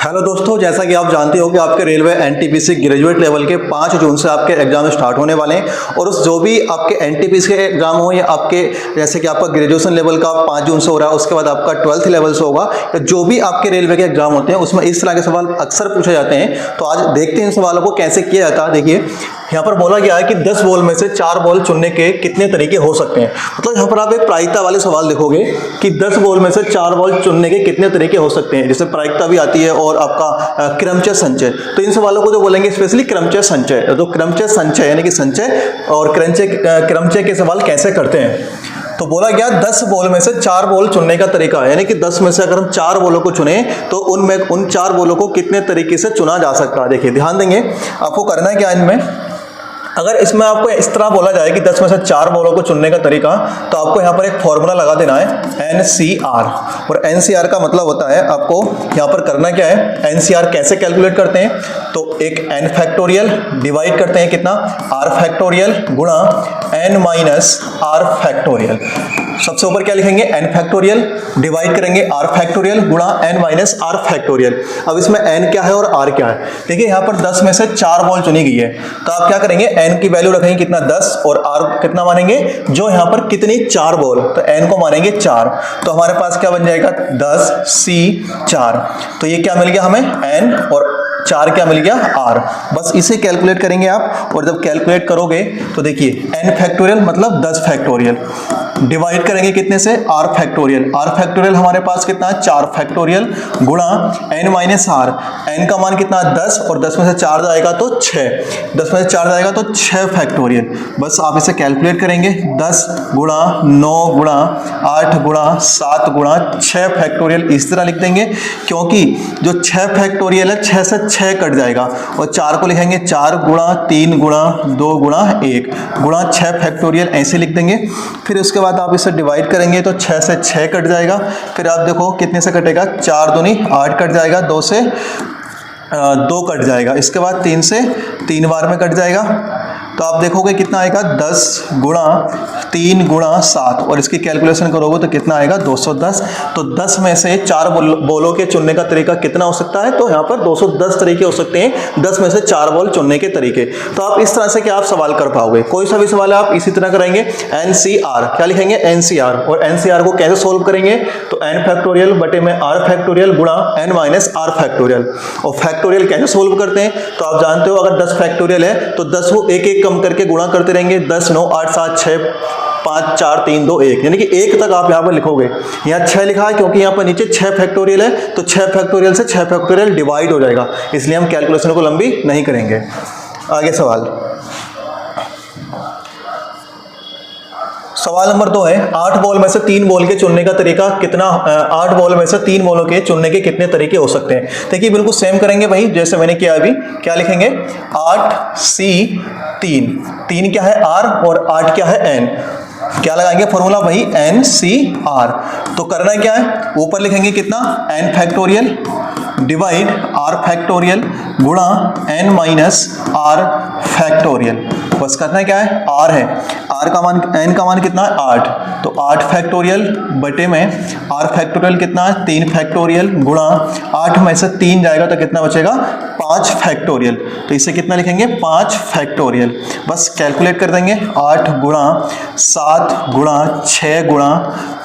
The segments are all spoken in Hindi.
हेलो दोस्तों, जैसा कि आप जानते हो कि आपके रेलवे एनटीपीसी ग्रेजुएट लेवल के 5 जून से आपके एग्जाम स्टार्ट होने वाले हैं। और उस जो भी आपके एनटीपीसी के एग्जाम हो या आपके जैसे कि आपका ग्रेजुएशन लेवल का 5 जून से हो रहा है, उसके बाद आपका 12th लेवल से होगा, या जो भी आपके रेलवे के एग्जाम होते हैं उसमें इस तरह के सवाल अक्सर पूछे जाते हैं। तो आज देखते हैं इन सवालों को कैसे किया जाता है। देखिए यहाँ पर बोला गया है कि 10 बॉल में से 4 बॉल चुनने के कितने तरीके हो सकते हैं। मतलब यहाँ पर आप एक प्रायिकता वाले सवाल देखोगे कि 10 बॉल में से 4 बॉल चुनने के कितने तरीके हो सकते हैं। जैसे प्रायिकता भी आती है और आपका क्रमचय संचय। तो इन सवालों को जो बोलेंगे स्पेशली क्रमचय संचय। तो क्रमचय संचय यानी कि संचय और क्रमचय के सवाल कैसे करते हैं। तो बोला गया 10 बॉल में से 4 बॉल चुनने का तरीका, यानी कि 10 में से अगर हम 4 बॉलों को चुने तो उन 4 बॉलों को कितने तरीके से चुना जा सकता है। देखिए ध्यान देंगे, आपको करना है क्या इनमें, अगर इसमें आपको इस तरह बोला जाए कि 10 में से 4 बॉलों को चुनने का तरीका, तो आपको यहाँ पर एक फॉर्मूला लगा देना है NCR। और NCR का मतलब होता है, आपको यहाँ पर करना क्या है, NCR कैसे कैलकुलेट करते हैं। तो एक n फैक्टोरियल डिवाइड करते हैं कितना, r फैक्टोरियल गुणा n माइनस r फैक्टोरियल। सबसे ऊपर क्या लिखेंगे, n फैक्टोरियल डिवाइड करेंगे r फैक्टोरियल गुणा n माइनस r फैक्टोरियल। अब इसमें n क्या है और r क्या है। देखिए यहाँ पर 10 में से 4 बॉल चुनी गई है, तो आप क्या करेंगे, n की वैल्यू रखेंगे कितना 10 और r कितना मानेंगे, जो यहाँ पर कितनी 4 बॉल, तो n को मानेंगे 4। तो हमारे पास क्या बन जाएगा 10C4। तो ये क्या मिल गया हमें n और 4 क्या मिल गया r। बस इसे कैलकुलेट करेंगे आप। और जब कैलकुलेट करोगे तो देखिए n फैक्टोरियल मतलब 10 फैक्टोरियल डिवाइड करेंगे कितने से, r फैक्टोरियल। r फैक्टोरियल हमारे पास कितना है 4 फैक्टोरियल गुणा n माइनस r। n का मान कितना है 10 और 10 में से 4 जाएगा तो 6, 10 में से 4 जाएगा तो 6 फैक्टोरियल। बस आप इसे कैलकुलेट करेंगे, 10 गुणा 9 गुणा 8 गुणा 7 गुणा 6 फैक्टोरियल इस तरह लिख देंगे, क्योंकि जो 6 फैक्टोरियल है 6 से 6 कट जाएगा। और 4 को लिखेंगे 4 गुणा 3 गुणा 2 गुणा 1 गुणा 6 फैक्टोरियल ऐसे लिख देंगे। फिर उसके बाद आप इसे डिवाइड करेंगे तो 6 से 6 कट जाएगा। फिर आप देखो कितने से कटेगा, 4 दूनी 8 कट जाएगा, 2 से 2 कट जाएगा, इसके बाद 3 से 3 बार में कट जाएगा। तो आप देखोगे कितना आएगा 10 गुणा 3 गुणा 7 और इसकी कैलकुलेशन करोगे तो कितना आएगा 210। तो 10 में से 4 बॉलों के चुनने का तरीका कितना हो सकता है, तो यहाँ पर 210 तरीके हो सकते हैं 10 में से 4 बॉल चुनने के तरीके। तो आप इस तरह से क्या आप सवाल कर पाओगे, कोई सा भी सवाल आप इसी तरह करेंगे। NCR क्या लिखेंगे NCR, और NCR को कैसे सोल्व करेंगे, तो n फैक्टोरियल बटे में r फैक्टोरियल गुणा n माइनस r फैक्टोरियल। और फैक्टोरियल कैसे सोल्व करते हैं, तो आप जानते हो अगर 10 फैक्टोरियल है तो 10 को एक एक कम करके गुणा करते रहेंगे, 10 9 8 7 6 5 4 3 2 1, यानी कि 1 तक आप यहाँ पर लिखोगे। यहाँ 6 लिखा है क्योंकि यहाँ पर नीचे 6 फैक्टोरियल है, तो 6 फैक्टोरियल से 6 फैक्टोरियल डिवाइड हो जाएगा, इसलिए हम कैलकुलेशन को लंबी नहीं करेंगे। आगे सवाल नंबर 2 है, 8 बॉल में से 3 बॉल के चुनने का तरीका कितना, 8 बॉल में से 3 बॉलों के चुनने के कितने तरीके हो सकते हैं। देखिए बिल्कुल सेम करेंगे भाई जैसे मैंने किया अभी। क्या लिखेंगे 8C3, 3 क्या है r और 8 क्या है n। क्या लगाएंगे फॉर्मूला वही NCR। तो करना क्या है, ऊपर लिखेंगे कितना n factorial divide r factorial गुणा n माइनस r फैक्टोरियल। बस करना क्या है, r है, r का मान n का मान कितना है 8, तो 8 फैक्टोरियल बटे में r फैक्टोरियल कितना है 3 फैक्टोरियल गुणा 8 में से 3 जाएगा तो कितना बचेगा 5 फैक्टोरियल। तो इसे कितना लिखेंगे 5 फैक्टोरियल। बस कैलकुलेट कर देंगे, 8 गुणा 7 गुणा 6 गुणा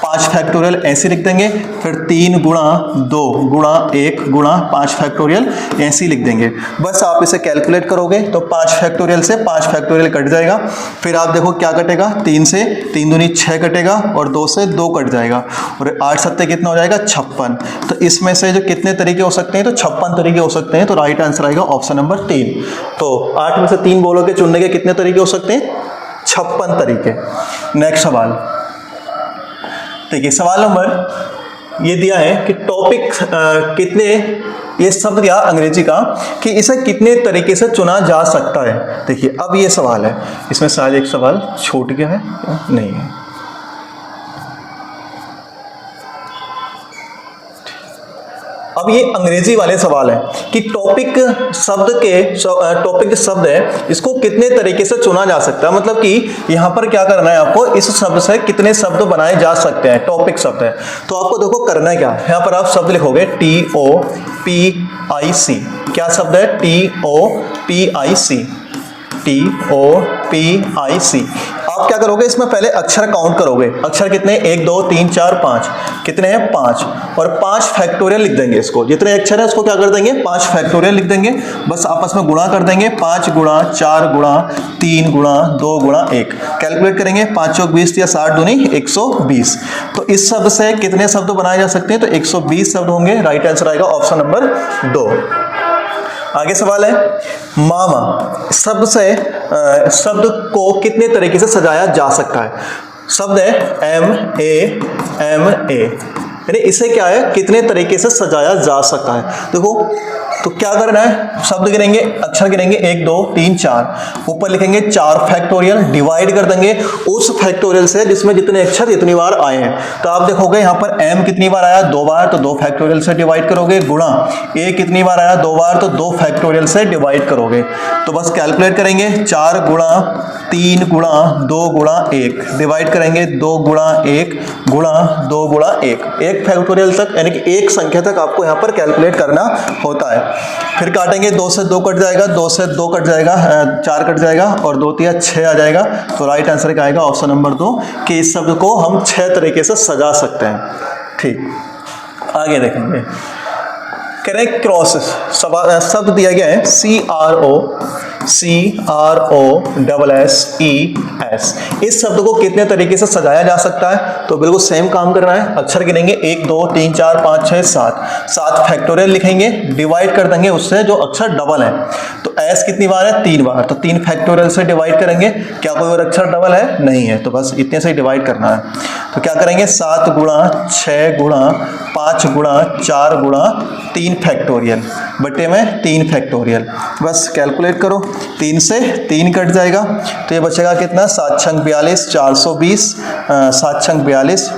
5 फैक्टोरियल ऐसे लिख देंगे। फिर 3 गुणा 2 गुणा 1 गुणा 5 फैक्टोरियल ऐसे लिख देंगे। बस आप इसे कैलकुलेट करोगे तो 5 फैक्टोरियल से 5 फैक्टोरियल कट जाएगा। फिर आप देखो क्या कटेगा, 3 से 3 दूनी 6 कटेगा और 2 से 2 कट जाएगा और 8 सत्ते कितना हो जाएगा 56। तो इसमें से जो कितने तरीके हो सकते हैं, तो 56 तरीके हो सकते हैं। तो राइट आंसर आएगा ऑप्शन नंबर 3। तो 8 में से 3 बॉलों के चुनने के कितने तरीके हो सकते हैं, 56 तरीके। नेक्स्ट सवाल देखिए, सवाल नंबर ये दिया है कि टॉपिक कितने, ये शब्द दिया अंग्रेजी का कि इसे कितने तरीके से चुना जा सकता है। देखिए अब ये सवाल है, इसमें शायद एक सवाल छूट गया है, नहीं है। अब ये अंग्रेजी वाले सवाल हैं कि टॉपिक शब्द है इसको कितने तरीके से चुना जा सकता है, मतलब कि यहाँ पर क्या करना है आपको, इस शब्द से कितने शब्द बनाए जा सकते हैं, टॉपिक शब्द है। तो आपको देखो करना क्या है, यहाँ पर आप शब्द लिखोगे TOPIC। क्या शब्द है? TOPIC। TOPIC। आप क्या करोगे, इसमें पहले अक्षर काउंट करोगे। अक्षर कितने? 1 2 3 4 5। कितने हैं? 5। और 5 फैक्टोरियल लिख देंगे इसको। जितने अक्षर है उसको क्या कर देंगे? 5 फैक्टोरियल लिख देंगे। बस आपस में गुणा कर देंगे। 5 गुणा 4 गुणा 3 गुणा 2 गुणा 1। कैलकुलेट करेंगे। 5 चौक 20 या 60 दूनी 120। तो इस शब्द से कितने शब्द बनाए जा सकते हैं? तो 120 शब्द होंगे। राइट आंसर आएगा ऑप्शन नंबर 2। आगे सवाल है, मामा शब्द से शब्द को कितने तरीके से सजाया जा सकता है? शब्द है MAMA, यानी इसे क्या है, कितने तरीके से सजाया जा सकता है। देखो तो क्या करना है, शब्द गिनेंगे, अक्षर गिनेंगे 1 2 3 4, ऊपर लिखेंगे 4 फैक्टोरियल, डिवाइड कर देंगे उस फैक्टोरियल से जिसमें जितने अक्षर जितनी बार आए हैं। तो आप देखोगे यहाँ पर M कितनी बार आया? 2 बार, तो 2 फैक्टोरियल से डिवाइड करोगे। गुणा A कितनी बार आया? 2 बार, तो 2 फैक्टोरियल से डिवाइड करोगे। तो बस कैलकुलेट करेंगे। 4 गुणा 3 गुणा 2 गुणा 1, डिवाइड करेंगे 2 गुणा 1 गुणा 2 गुणा 1 फैक्टोरियल तक, यानी कि एक संख्या तक आपको यहाँ पर कैलकुलेट करना होता है। फिर काटेंगे, 2 से 2 कट जाएगा, 2 से 2 कट जाएगा, 4 कट जाएगा और 2 3 6 आ जाएगा। तो राइट आंसर क्या आएगा? ऑप्शन नंबर 2 कि इस शब्द को हम 6 तरीके से सजा सकते हैं। ठीक, आगे देखेंगे। कह रहे हैं क्रॉस, शब्द दिया गया है CROSSES। इस शब्द को कितने तरीके से सजाया जा सकता है? तो बिल्कुल सेम काम करना है। अक्षर गिनेंगे 1 2 3 4 5 6 7, 7 फैक्टोरियल लिखेंगे, डिवाइड कर देंगे उससे जो अक्षर डबल है। तो एस कितनी बार है? 3 बार, तो 3 फैक्टोरियल से डिवाइड करेंगे। क्या कोई और अक्षर डबल है? नहीं है, तो बस इतने से डिवाइड करना है। तो क्या करेंगे? 7 गुणा 6 गुणा 5 गुणा 4 गुणा 3 फैक्टोरियल बटे में 3 फैक्टोरियल। बस कैलकुलेट करो, 3 से 3 कट जाएगा, तो ये बचेगा कितना? 7 छंग 42, 420, 7 छंग 42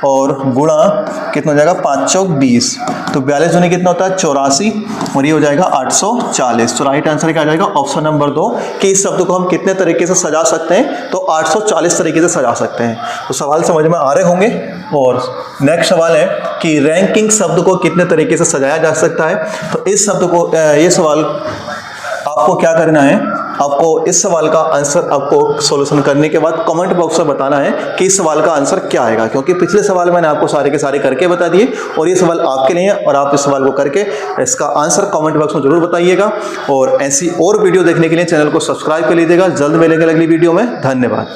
और गुणा कितना हो जाएगा? 5 चौक 20, तो 42 दूनी कितना होता है? 84 और ये हो जाएगा 840। तो राइट आंसर क्या आ जाएगा? ऑप्शन नंबर 2 कि इस शब्द को हम कितने तरीके से सजा सकते हैं? तो 840 तरीके से सजा सकते हैं। तो सवाल समझ में आ रहे होंगे। और नेक्स्ट सवाल है कि रैंकिंग शब्द को कितने तरीके से सजाया जा सकता है? तो इस शब्द को ये सवाल आपको क्या करना है, आपको इस सवाल का आंसर आपको सॉल्यूशन करने के बाद कमेंट बॉक्स में बताना है कि इस सवाल का आंसर क्या आएगा, क्योंकि पिछले सवाल मैंने आपको सारे के सारे करके बता दिए और ये सवाल आपके लिए है और आप इस सवाल को करके इसका आंसर कमेंट बॉक्स में जरूर बताइएगा। और ऐसी और वीडियो देखने के लिए चैनल को सब्सक्राइब कर लीजिएगा। जल्द मिलेंगे अगली वीडियो में। धन्यवाद।